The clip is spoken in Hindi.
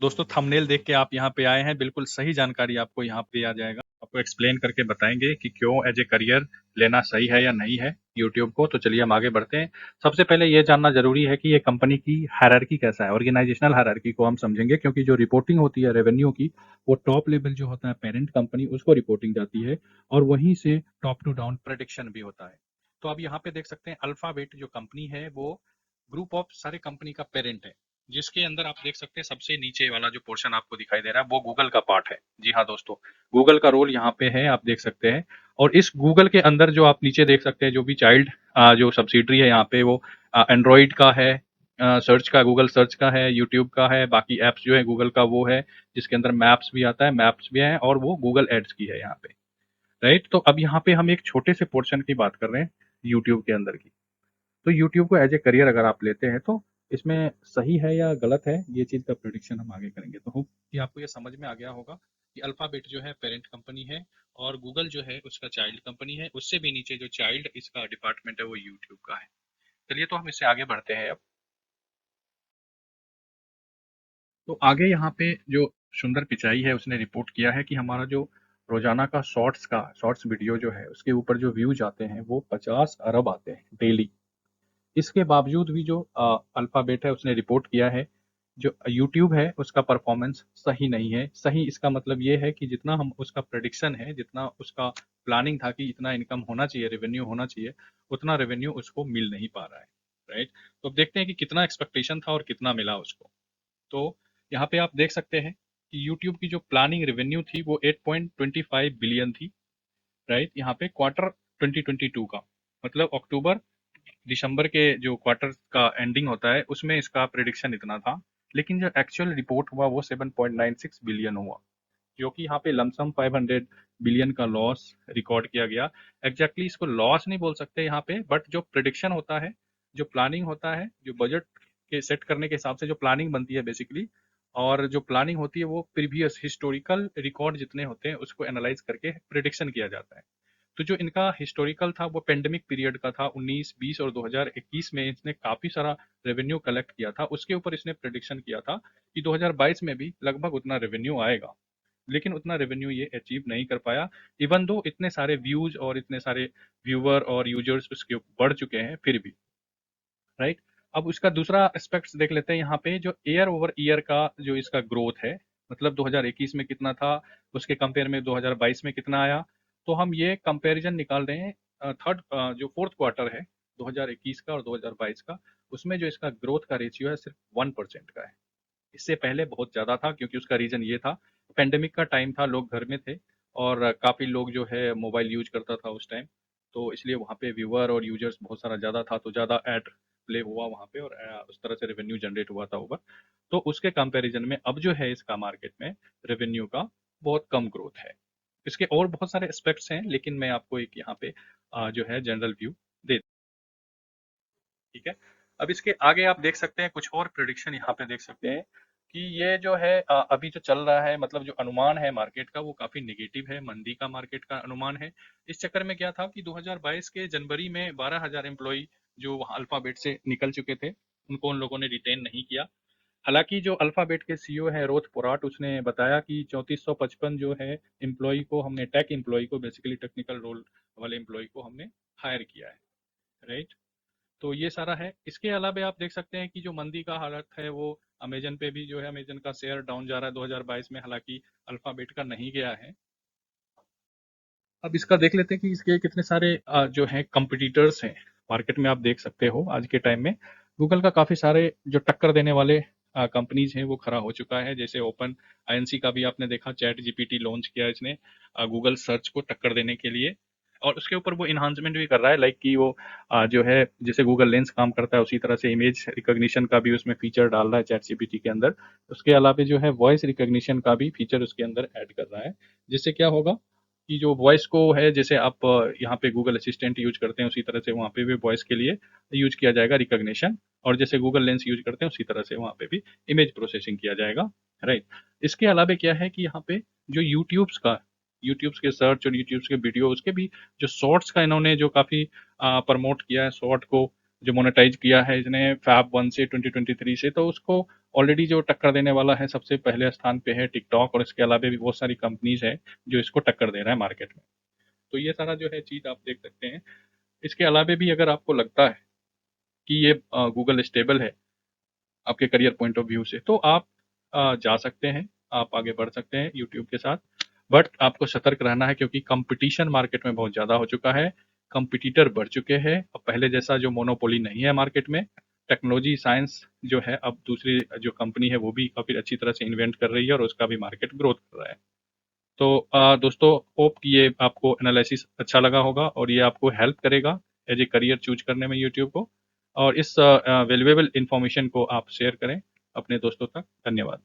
दोस्तों थंबनेल देख के आप यहाँ पे आए हैं, बिल्कुल सही जानकारी आपको यहाँ पे आ जाएगा। आपको एक्सप्लेन करके बताएंगे कि क्यों एज ए करियर लेना सही है या नहीं है यूट्यूब को। तो चलिए हम आगे बढ़ते हैं। सबसे पहले ये जानना जरूरी है कि ये कंपनी की हायरार्की कैसा है, ऑर्गेनाइजेशनल हायरार्की को हम समझेंगे, क्योंकि जो रिपोर्टिंग होती है रेवेन्यू की, वो टॉप लेवल जो होता है पेरेंट कंपनी, उसको रिपोर्टिंग जाती है और वहीं से टॉप टू डाउन प्रेडिक्शन भी होता है। तो अब यहाँ पे देख सकते हैं अल्फाबेट जो कंपनी है वो ग्रुप ऑफ सारे कंपनी का पेरेंट है, जिसके अंदर आप देख सकते हैं सबसे नीचे वाला जो पोर्शन आपको दिखाई दे रहा है वो गूगल का पार्ट है। जी हाँ दोस्तों, गूगल का रोल यहाँ पे है, आप देख सकते हैं। और इस गूगल के अंदर जो आप नीचे देख सकते हैं जो भी चाइल्ड जो सब्सिडरी है यहाँ पे, वो एंड्रॉइड का है, सर्च का गूगल सर्च का है, यूट्यूब का है, बाकी एप्स जो है गूगल का वो है, जिसके अंदर मैप्स भी आता है, मैप्स भी है, और वो गूगल एड्स की है यहाँ पे। राइट, तो अब यहाँ पे हम एक छोटे से पोर्शन की बात कर रहे हैं यूट्यूब के अंदर की। तो यूट्यूब को एज ए करियर अगर आप लेते हैं तो इसमें सही है या गलत है, ये चीज़ का प्रेडिक्शन हम आगे करेंगे। तो होप कि आपको ये समझ में आ गया होगा कि अल्फाबेट जो है पेरेंट कंपनी है और गूगल जो है उसका चाइल्ड कंपनी है। उससे भी नीचे जो चाइल्ड इसका डिपार्टमेंट है वो यूट्यूब का है। चलिए तो हम इससे आगे बढ़ते हैं अब। तो आगे यहाँ पे जो सुंदर पिचाई है उसने रिपोर्ट किया है कि हमारा जो रोजाना का शॉर्ट्स वीडियो जो है उसके ऊपर जो व्यूज आते हैं वो 50 अरब आते हैं डेली। इसके बावजूद भी जो अल्फाबेट है उसने रिपोर्ट किया है जो यूट्यूब है उसका परफॉर्मेंस सही नहीं है। सही इसका मतलब ये है कि जितना हम उसका प्रेडिक्शन है, जितना उसका प्लानिंग था कि इतना इनकम होना चाहिए, रेवेन्यू होना चाहिए, उतना रेवेन्यू उसको मिल नहीं पा रहा है। राइट, तो अब देखते हैं कि कितना एक्सपेक्टेशन था और कितना मिला उसको। तो यहाँ पे आप देख सकते हैं कि यूट्यूब की जो प्लानिंग रेवेन्यू थी वो 8.25 बिलियन थी। राइट, यहाँ पे क्वार्टर 2022 का मतलब अक्टूबर दिसंबर के जो क्वार्टर का एंडिंग होता है उसमें इसका प्रिडिक्शन इतना था। लेकिन जो एक्चुअल रिपोर्ट हुआ वो 7.96 बिलियन हुआ, जो कि यहाँ पे लमसम 500 बिलियन का लॉस रिकॉर्ड किया गया। एग्जैक्टली इसको लॉस नहीं बोल सकते यहाँ पे, बट जो प्रिडिक्शन होता है, जो प्लानिंग होता है, जो बजट के सेट करने के हिसाब से जो प्लानिंग बनती है बेसिकली, और जो प्लानिंग होती है वो प्रीवियस हिस्टोरिकल रिकॉर्ड जितने होते हैं उसको एनालाइज करके प्रिडिक्शन किया जाता है। तो जो इनका हिस्टोरिकल था वो पेंडेमिक पीरियड का था, 19, 20 और 2021 में इसने काफी सारा रेवेन्यू कलेक्ट किया था। उसके ऊपर इसने प्रिडिक्शन किया था कि 2022 में भी लगभग उतना रेवेन्यू आएगा, लेकिन उतना रेवेन्यू ये अचीव नहीं कर पाया। इवन दो इतने सारे व्यूज और इतने सारे व्यूअर और यूजर्स उसके बढ़ चुके हैं फिर भी। राइट, अब उसका दूसरा एस्पेक्ट्स देख लेते हैं यहाँ पे, जो ईयर ओवर ईयर का जो इसका ग्रोथ है, मतलब 2021 में कितना था उसके कंपेयर में 2022 में कितना आया। तो हम ये कंपैरिजन निकाल रहे हैं थर्ड जो फोर्थ क्वार्टर है 2021 का और 2022 का, उसमें जो इसका ग्रोथ का रेशियो है सिर्फ 1% का है। इससे पहले बहुत ज़्यादा था, क्योंकि उसका रीज़न ये था पेंडेमिक का टाइम था, लोग घर में थे और काफ़ी लोग जो है मोबाइल यूज करता था उस टाइम, तो इसलिए वहाँ पे व्यूअर और यूजर्स बहुत सारा ज़्यादा था, तो ज़्यादा ऐड प्ले हुआ वहाँ पे और उस तरह से रेवेन्यू जनरेट हुआ था ओवर। तो उसके कंपैरिजन में अब जो है इसका मार्केट में रेवेन्यू का बहुत कम ग्रोथ है। इसके और बहुत सारे एस्पेक्ट्स हैं, लेकिन मैं आपको एक यहाँ पे जो है जनरल व्यू दे, ठीक है। अब इसके आगे आप देख सकते हैं कुछ और प्रिडिक्शन यहाँ पे देख सकते हैं कि ये जो है अभी जो चल रहा है, मतलब जो अनुमान है मार्केट का वो काफी नेगेटिव है, मंदी का मार्केट का अनुमान है। इस चक्कर में क्या था कि 2022 के जनवरी में 12,000 एम्प्लॉय जो वहाँ अल्फाबेट से निकल चुके थे, उनको उन लोगों ने रिटेन नहीं किया। हालांकि जो अल्फाबेट के सीईओ है रोथ पोराट, उसने बताया कि 3455 जो है एम्प्लॉय को हमने, टेक एम्प्लॉय को, बेसिकली टेक्निकल रोल वाले एम्प्लॉय को हमने हायर किया है। राइट, तो ये सारा है। इसके अलावा आप देख सकते हैं कि जो मंदी का हालत है वो अमेजन पे भी जो है, अमेजन का शेयर डाउन जा रहा है 2022 में, हालांकि अल्फाबेट का नहीं गया है। अब इसका देख लेते हैं कि इसके कितने सारे जो हैं कंपटीटर्स हैं मार्केट में। आप देख सकते हो आज के टाइम में गूगल का काफ़ी सारे जो टक्कर देने वाले कंपनीज हैं वो खड़ा हो चुका है। जैसे ओपन आईएनसी का भी आपने देखा, चैट जीपीटी लॉन्च किया इसने गूगल सर्च को टक्कर देने के लिए, और उसके ऊपर वो इन्हांसमेंट भी कर रहा है, लाइक कि वो जो है जैसे गूगल लेंस काम करता है उसी तरह से इमेज रिकॉग्निशन का भी उसमें फीचर डाल रहा है चैट जीपीटी के अंदर। उसके अलावा जो है वॉइस रिकॉग्निशन का भी फीचर उसके अंदर ऐड कर रहा है, जिससे क्या होगा कि जो वॉइस को है, जैसे आप यहाँ पे गूगल असिस्टेंट यूज करते हैं उसी तरह से वहाँ पे भी वॉइस के लिए यूज किया जाएगा रिकॉग्निशन, और जैसे गूगल लेंस यूज करते हैं उसी तरह से वहाँ पे भी इमेज प्रोसेसिंग किया जाएगा। राइट, इसके अलावा क्या है कि यहाँ पे जो यूट्यूब्स के सर्च और यूट्यूब्स के वीडियो, उसके भी जो शॉर्ट्स का इन्होंने जो काफ़ी प्रमोट किया है, शॉर्ट को जो मोनेटाइज किया है इसने फैब 1 से 2023 से, तो उसको ऑलरेडी जो टक्कर देने वाला है सबसे पहले स्थान पे है टिकटॉक, और इसके अलावा भी बहुत सारी कंपनीज है जो इसको टक्कर दे रहा है मार्केट में। तो ये सारा जो है चीज़ आप देख सकते हैं। इसके अलावा भी अगर आपको लगता है कि ये गूगल स्टेबल है आपके करियर पॉइंट ऑफ व्यू से, तो आप जा सकते हैं, आप आगे बढ़ सकते हैं यूट्यूब के साथ। बट आपको सतर्क रहना है क्योंकि कंपटीशन मार्केट में बहुत ज़्यादा हो चुका है, कंपिटिटर बढ़ चुके हैं, अब पहले जैसा जो मोनोपोली नहीं है मार्केट में। टेक्नोलॉजी साइंस जो है, अब दूसरी जो कंपनी है वो भी काफ़ी अच्छी तरह से इन्वेंट कर रही है और उसका भी मार्केट ग्रोथ कर रहा है। तो दोस्तों, होप कि ये आपको एनालिसिस अच्छा लगा होगा और ये आपको हेल्प करेगा एज ए करियर चूज करने में यूट्यूब को। और इस वैल्यूएबल इंफॉर्मेशन को आप शेयर करें अपने दोस्तों तक। धन्यवाद।